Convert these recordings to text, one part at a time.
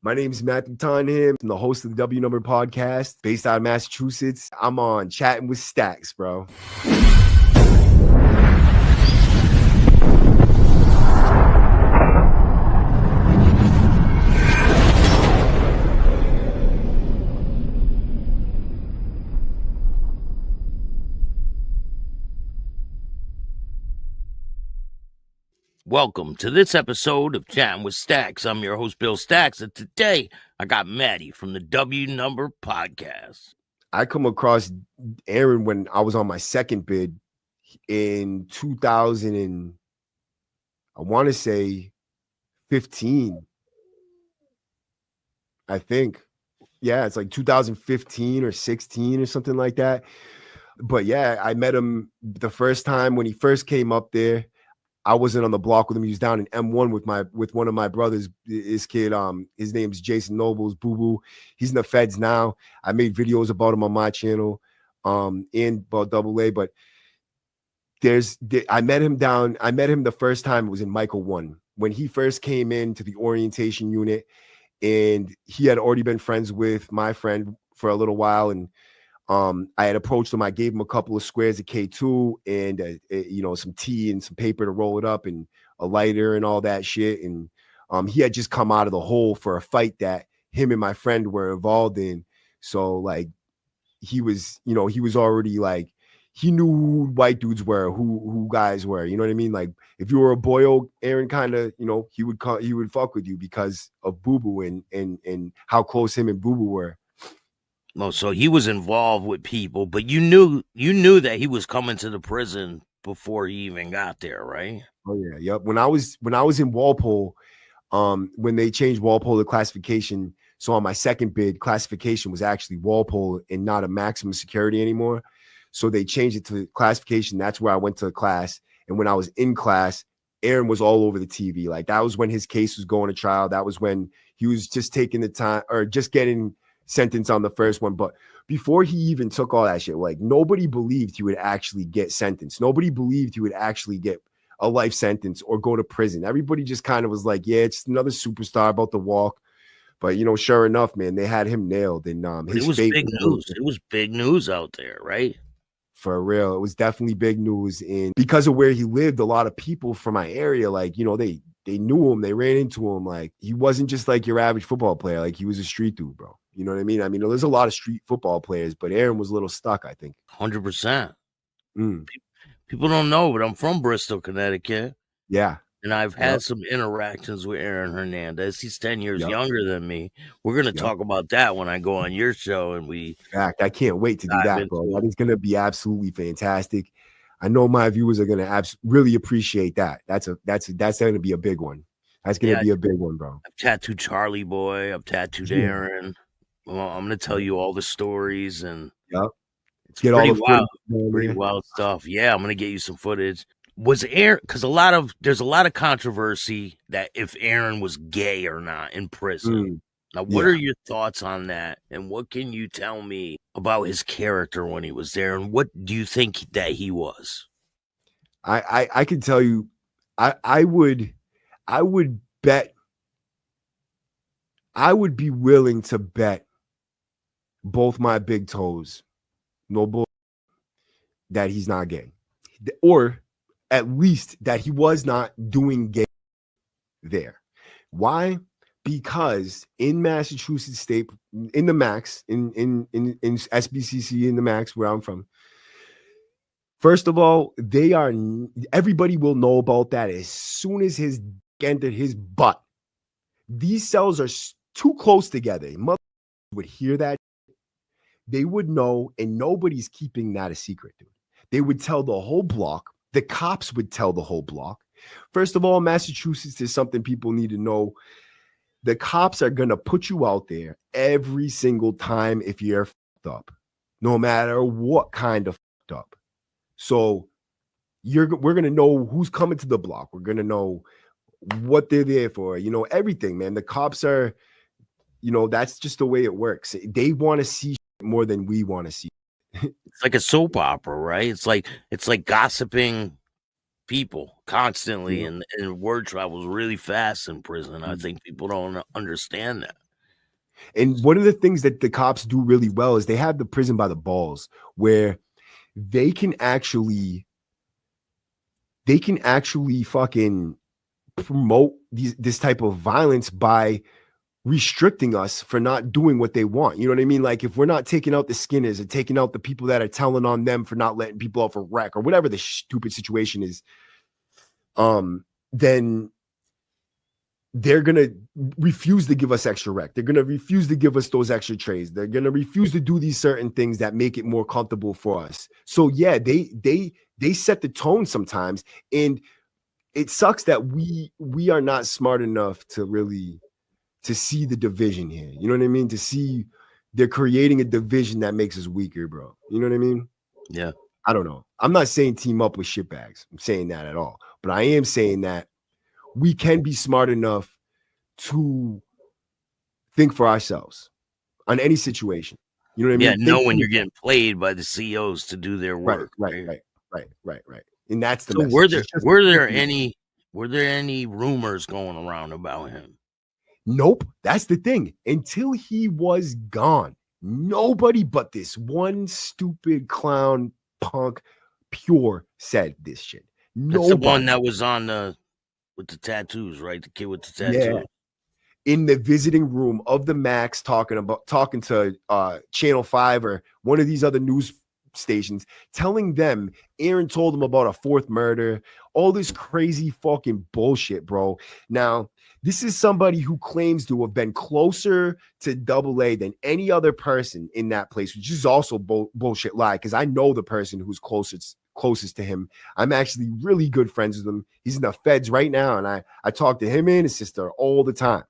My name is Matty Tottenham. I'm the host of the W Number podcast based out of Massachusetts. I'm on Chatting with Stacks, bro. Welcome to this episode of Chatting with Stacks. I'm your host, Bill Stacks, and today I got Matty from the W Number podcast. I come across Aaron when I was on my second bid in 2000 and I want to say 15. I think. Yeah, it's like 2015 or 16 or something like that. But yeah, I met him the first time when he first came up there. I wasn't on the block with him. He was down in M1 with one of my brothers, his kid. His name's Jason Nobles, Boo Boo. He's in the feds now. I made videos about him on my channel, and about AA. But I met him the first time. It was in Michael 1 when he first came into the orientation unit, and he had already been friends with my friend for a little while, and I had approached him. I gave him a couple of squares of K2 and some tea and some paper to roll it up and a lighter and all that shit. And he had just come out of the hole for a fight that him and my friend were involved in. So like he was already like, he knew who white dudes were, who guys were. You know what I mean? Like if you were a boyo, Aaron kind of, he would fuck with you because of Boo Boo and how close him and Boo Boo were. Oh, so he was involved with people, but you knew that he was coming to the prison before he even got there, right? Oh yeah, yep. When I was in Walpole, when they changed Walpole to classification, so on my second bid, classification was actually Walpole and not a maximum security anymore. So they changed it to classification. That's where I went to class. And when I was in class, Aaron was all over the TV. Like that was when his case was going to trial. That was when he was just taking the time or just getting sentence on the first one. But before he even took all that shit, like nobody believed he would actually get sentenced. Nobody believed he would actually get a life sentence or go to prison. Everybody just kind of was like, yeah, it's another superstar about to walk. But sure enough, man, they had him nailed. And it was big news. It was big news out there, right? For real. It was definitely big news. And because of where he lived, a lot of people from my area, like, they knew him, they ran into him. Like he wasn't just like your average football player. Like he was a street dude, bro. You know what I mean? I mean, there's a lot of street football players, but Aaron was a little stuck, I think. 100%. People don't know, but I'm from Bristol, Connecticut. Yeah. And I've had some interactions with Aaron Hernandez. He's 10 years younger than me. We're going to talk about that when I go on your show. And I can't wait to do that, bro. That is going to be absolutely fantastic. I know my viewers are going to really appreciate that. That's going to be a big one. That's going to be a big one, bro. I've tattooed Charlie Boy. I've tattooed Aaron. Well, I'm going to tell you all the stories and it's pretty wild stuff. Yeah, I'm going to get you some footage. Was Aaron, because there's a lot of controversy that if Aaron was gay or not in prison. Now, what are your thoughts on that? And what can you tell me about his character when he was there? And what do you think that he was? I can tell you, I would bet, I would be willing to bet both my big toes, no bull, that he's not gay. Or at least that he was not doing gay there. Why? Because in Massachusetts State, in the Max, in SBCC, in the Max, where I'm from, first of all, everybody will know about that as soon as his entered his butt. These cells are too close together. Mother would hear that. They would know, and nobody's keeping that a secret, dude. They would tell the whole block. The cops would tell the whole block. First of all, Massachusetts is something people need to know. The cops are going to put you out there every single time if you're fucked up, no matter what kind of fucked up. So we're going to know who's coming to the block. We're going to know what they're there for, everything, man. The cops are, that's just the way it works. They want to see more than we want to see. It's like a soap opera, right? It's like gossiping people constantly, and word travels really fast in prison. I think people don't understand that. And one of the things that the cops do really well is they have the prison by the balls, where they can actually fucking promote this type of violence by restricting us for not doing what they want. You know what I mean? Like, if we're not taking out the skinners and taking out the people that are telling on them for not letting people off a wreck or whatever the stupid situation is, then they're going to refuse to give us extra rec. They're going to refuse to give us those extra trays. They're going to refuse to do these certain things that make it more comfortable for us. So yeah, they set the tone sometimes. And it sucks that we are not smart enough to really to see the division here. You know what I mean? To see they're creating a division that makes us weaker, bro. You know what I mean? Yeah. I don't know. I'm not saying team up with shitbags. I'm saying that at all. But I am saying that we can be smart enough to think for ourselves on any situation. You know what I mean? Yeah, know when you're getting played by the CEOs to do their work. Right. And that's the so message. were there any rumors going around about him? Nope. That's the thing. Until he was gone, nobody but this one stupid clown punk Pure said this shit. That's the one that was on with the tattoos, right? The kid with the tattoos. Yeah. In the visiting room of the Max, talking to Channel 5 or one of these other news stations, telling them Aaron told them about a fourth murder, all this crazy fucking bullshit, bro. Now, this is somebody who claims to have been closer to AA than any other person in that place, which is also bullshit lie, because I know the person who's closest to him. I'm actually really good friends with him. He's in the feds right now, and I talk to him and his sister all the time.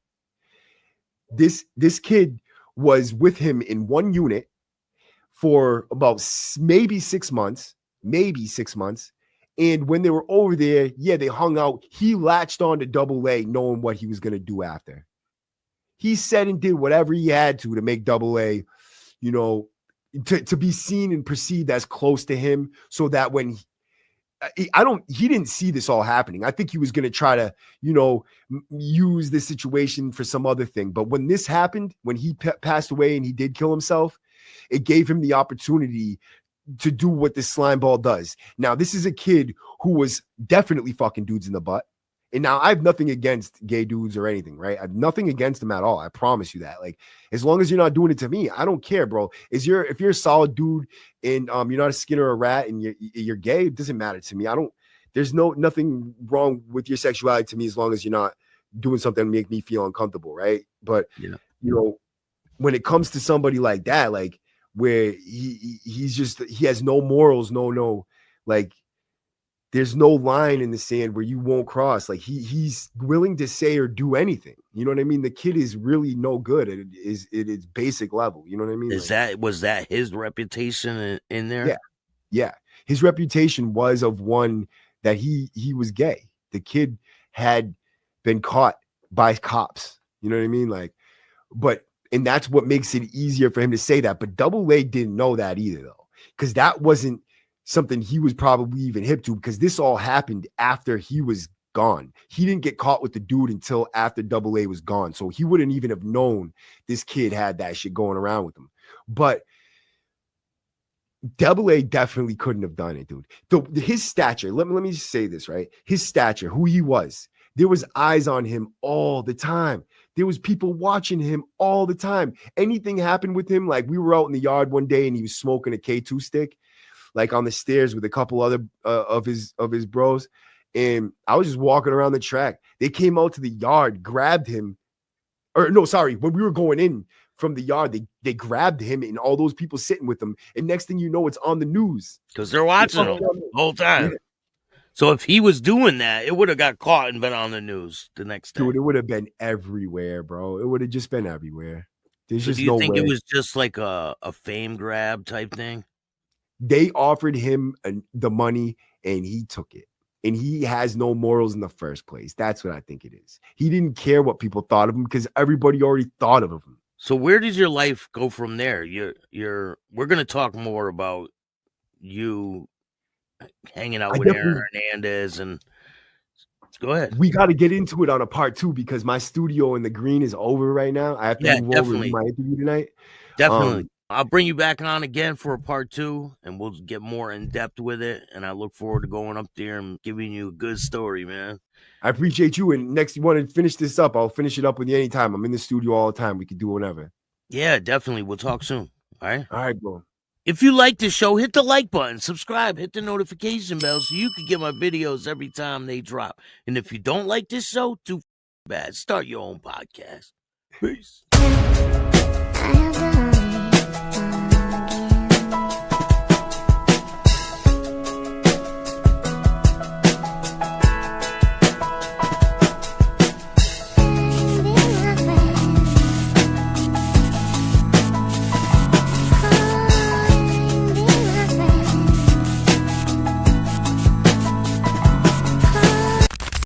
This kid was with him in one unit for about maybe 6 months. And when they were over there, yeah, they hung out. He latched on to AA knowing what he was going to do after. He said and did whatever he had to make AA, you know, to be seen and perceived as close to him, so that when he didn't see this all happening. I think he was going to try to, use this situation for some other thing. But when this happened, when he passed away and he did kill himself, it gave him the opportunity to do what this slime ball does. Now, this is a kid who was definitely fucking dudes in the butt. And now I have nothing against gay dudes or anything, right? I have nothing against them at all. I promise you that. Like, as long as you're not doing it to me, I don't care, bro. If you're a solid dude and you're not a skin or a rat and you're gay, it doesn't matter to me. There's nothing wrong with your sexuality to me, as long as you're not doing something to make me feel uncomfortable, right? But when it comes to somebody like that, like where he has no morals, like, there's no line in the sand where you won't cross. Like, he's willing to say or do anything. You know what I mean? The kid is really no good at its basic level. You know what I mean? Was that his reputation in there? Yeah. His reputation was of one that he was gay. The kid had been caught by cops. You know what I mean? Like, and that's what makes it easier for him to say that. But AA didn't know that either, though, because that wasn't something he was probably even hip to, because this all happened after he was gone. He didn't get caught with the dude until after AA was gone. So he wouldn't even have known this kid had that shit going around with him. But AA definitely couldn't have done it, dude. His stature, let me just say this, right? His stature, who he was, there was eyes on him all the time. There was people watching him all the time. Anything happened with him, like we were out in the yard one day and he was smoking a K2 stick, like on the stairs with a couple other of his bros. And I was just walking around the track. They came out to the yard, grabbed him. Or no, sorry. When we were going in from the yard, they grabbed him and all those people sitting with him. And next thing you know, it's on the news. Because they're watching him the whole time. Yeah. So if he was doing that, it would have got caught and been on the news the next day. Dude, it would have been everywhere, bro. It would have just been everywhere. There's so just do you no think way. It was just like a fame grab type thing? They offered him the money and he took it. And he has no morals in the first place. That's what I think it is. He didn't care what people thought of him because everybody already thought of him. So where does your life go from there? We're going to talk more about you hanging out with Aaron Hernandez and Go ahead. We got to get into it on a part 2 because my studio in the green is over right now. I have to move over to my interview tonight. Definitely. I'll bring you back on again for a part 2, and we'll get more in depth with it. And I look forward to going up there and giving you a good story, man. I appreciate you. And next, you want to finish this up? I'll finish it up with you anytime. I'm in the studio all the time. We can do whenever. Yeah, definitely. We'll talk soon. All right. All right, bro. If you like this show, hit the like button, subscribe, hit the notification bell so you can get my videos every time they drop. And if you don't like this show, too bad. Start your own podcast. Peace.